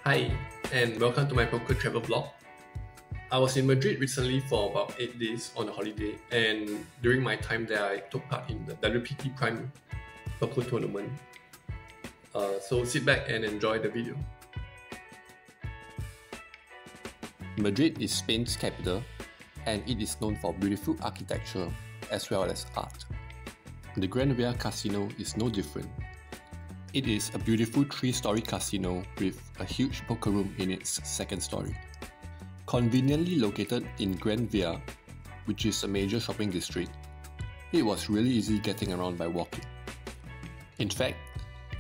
Hi, and welcome to my poker travel vlog. I was in Madrid recently for about 8 days on a holiday, and during my time there, I took part in the WPT Prime Poker Tournament. So sit back and enjoy the video. Madrid is Spain's capital, and it is known for beautiful architecture as well as art. The Gran Via Casino is no different. It is a beautiful 3-story casino with a huge poker room in its second story. Conveniently located in Gran Via, which is a major shopping district, it was really easy getting around by walking. In fact,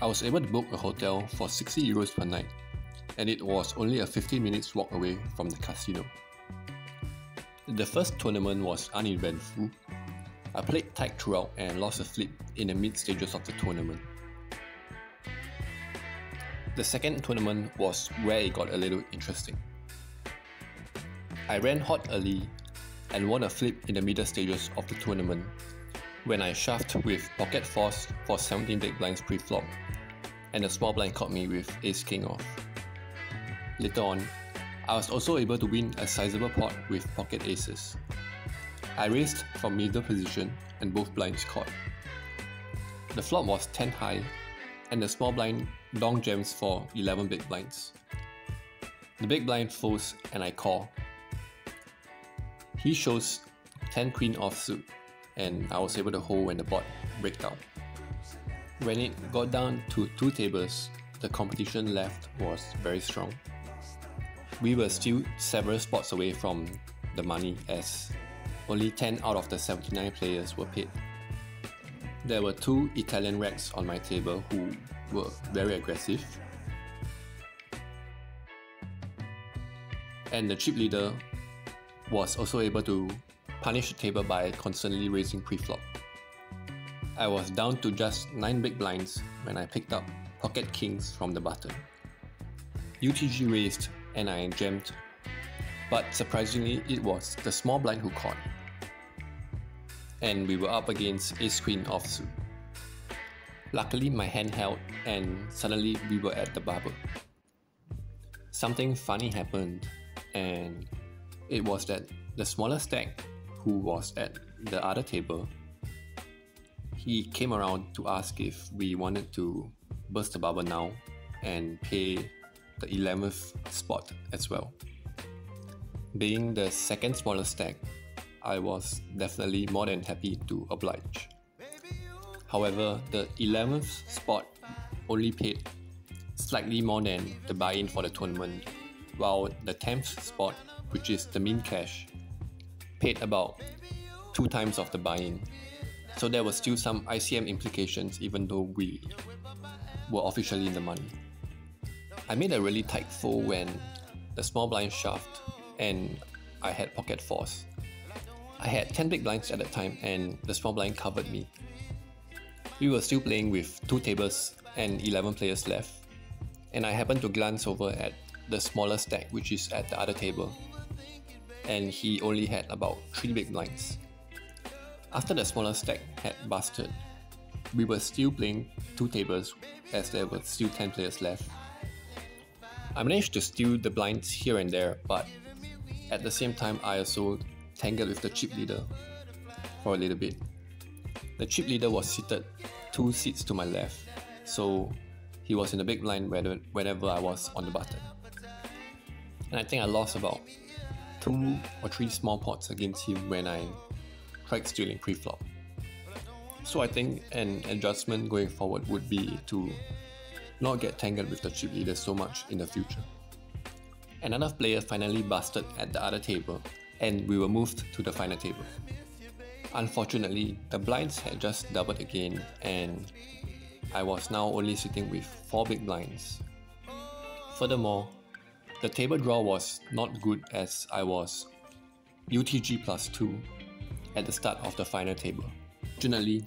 I was able to book a hotel for 60 euros per night, and it was only a 15 minutes walk away from the casino. The first tournament was uneventful. I played tight throughout and lost a flip in the mid stages of the tournament. The second tournament was where it got a little interesting. I ran hot early and won a flip in the middle stages of the tournament when I shoved with pocket fours for 17 big blinds pre-flop, and the small blind caught me with ace-king off. Later on, I was also able to win a sizable pot with pocket aces. I raised from middle position and both blinds caught. The flop was 10 high and the small blind long jams for 11 big blinds. The big blind folds and I call. He shows 10 queen offsuit and I was able to hold when the board break down. When it got down to 2 tables, the competition left was very strong. We were still several spots away from the money as only 10 out of the 79 players were paid. There were 2 Italian racks on my table who were very aggressive, and the chip leader was also able to punish the table by constantly raising pre-flop. I was down to just 9 big blinds when I picked up pocket kings from the button. UTG raised and I jammed, but surprisingly it was the small blind who caught, and we were up against ace-queen offsuit. Luckily my hand held and suddenly we were at the bubble. Something funny happened, and it was that the smaller stack, who was at the other table, he came around to ask if we wanted to burst the bubble now and pay the 11th spot as well. Being the second smallest stack, I was definitely more than happy to oblige. However, the 11th spot only paid slightly more than the buy-in for the tournament, while the 10th spot, which is the min cash, paid about 2 times of the buy-in. So there were still some ICM implications even though we were officially in the money. I made a really tight fold when the small blind shoved and I had pocket fours. I had 10 big blinds at the time and the small blind covered me. We were still playing with 2 tables and 11 players left, and I happened to glance over at the smaller stack, which is at the other table, and he only had about 3 big blinds. After the smaller stack had busted, we were still playing 2 tables as there were still 10 players left. I managed to steal the blinds here and there, but at the same time I also tangled with the chip leader for a little bit. The chip leader was seated 2 seats to my left, so he was in the big blind whenever I was on the button. And I think I lost about 2 or 3 small pots against him when I tried stealing pre-flop. So I think an adjustment going forward would be to not get tangled with the chip leader so much in the future. Another player finally busted at the other table and we were moved to the final table. Unfortunately, the blinds had just doubled again and I was now only sitting with 4 big blinds. Furthermore, the table draw was not good as I was UTG plus 2 at the start of the final table. Fortunately,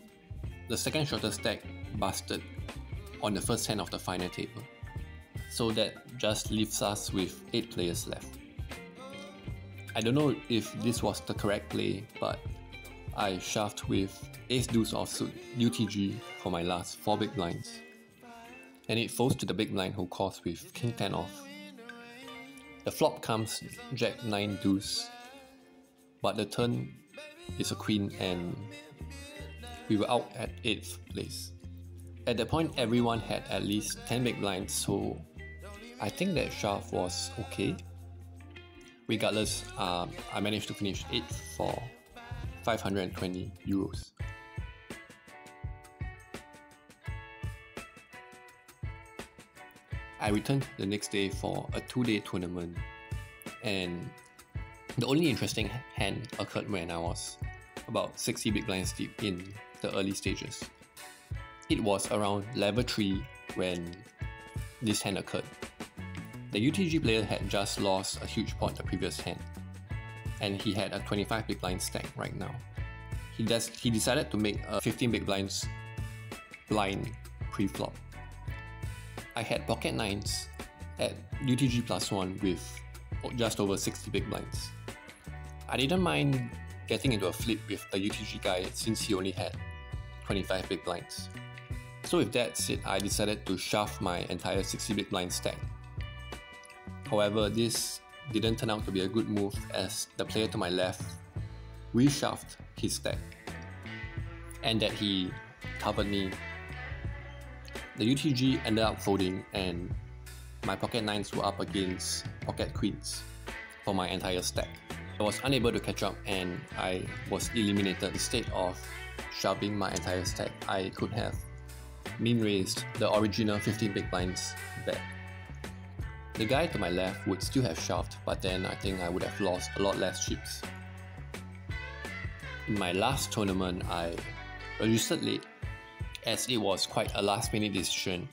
the second shortest stack busted on the first hand of the final table, so that just leaves us with 8 players left. I don't know if this was the correct play, but I shoved with ace-deuce offsuit UTG for my last 4 big blinds, and it folds to the big blind who calls with king 10 off, The flop comes Jack 9 deuce, but the turn is a queen and we were out at 8th place. At that point, everyone had at least 10 big blinds, so I think that shove was okay. Regardless, I managed to finish 8th for 520 euros. I returned the next day for a 2-day tournament, and the only interesting hand occurred when I was about 60 big blinds deep in the early stages. It was around level 3 when this hand occurred. The UTG player had just lost a huge pot the previous hand, and he had a 25 big blind stack right now. He decided to make a 15 big blinds blind pre-flop. I had pocket 9s at UTG +1 with just over 60 big blinds. I didn't mind getting into a flip with the UTG guy since he only had 25 big blinds. So with that said, I decided to shove my entire 60 big blind stack. However, this didn't turn out to be a good move as the player to my left reshoved his stack and that he covered me. The UTG ended up folding and my pocket 9s were up against pocket queens for my entire stack. I was unable to catch up and I was eliminated. Instead of shoving my entire stack, I could have min raised the original 15 big blinds bet. The guy to my left would still have shoved, but then I think I would have lost a lot less chips. In my last tournament, I registered late as it was quite a last minute decision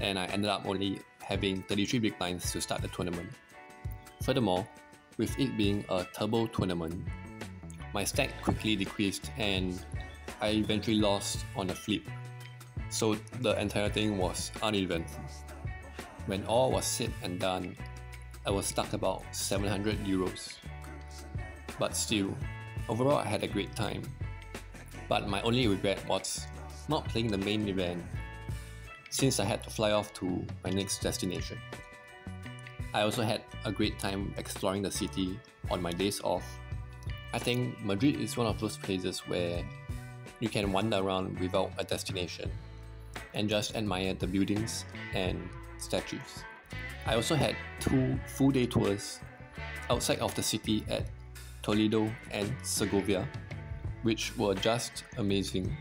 and I ended up only having 33 big blinds to start the tournament. Furthermore, with it being a turbo tournament, my stack quickly decreased and I eventually lost on a flip, so the entire thing was uneventful. When all was said and done, I was stuck about 700 euros. But still, overall I had a great time. But my only regret was not playing the main event since I had to fly off to my next destination. I also had a great time exploring the city on my days off. I think Madrid is one of those places where you can wander around without a destination and just admire the buildings and statues. I also had 2 full-day tours outside of the city at Toledo and Segovia, which were just amazing.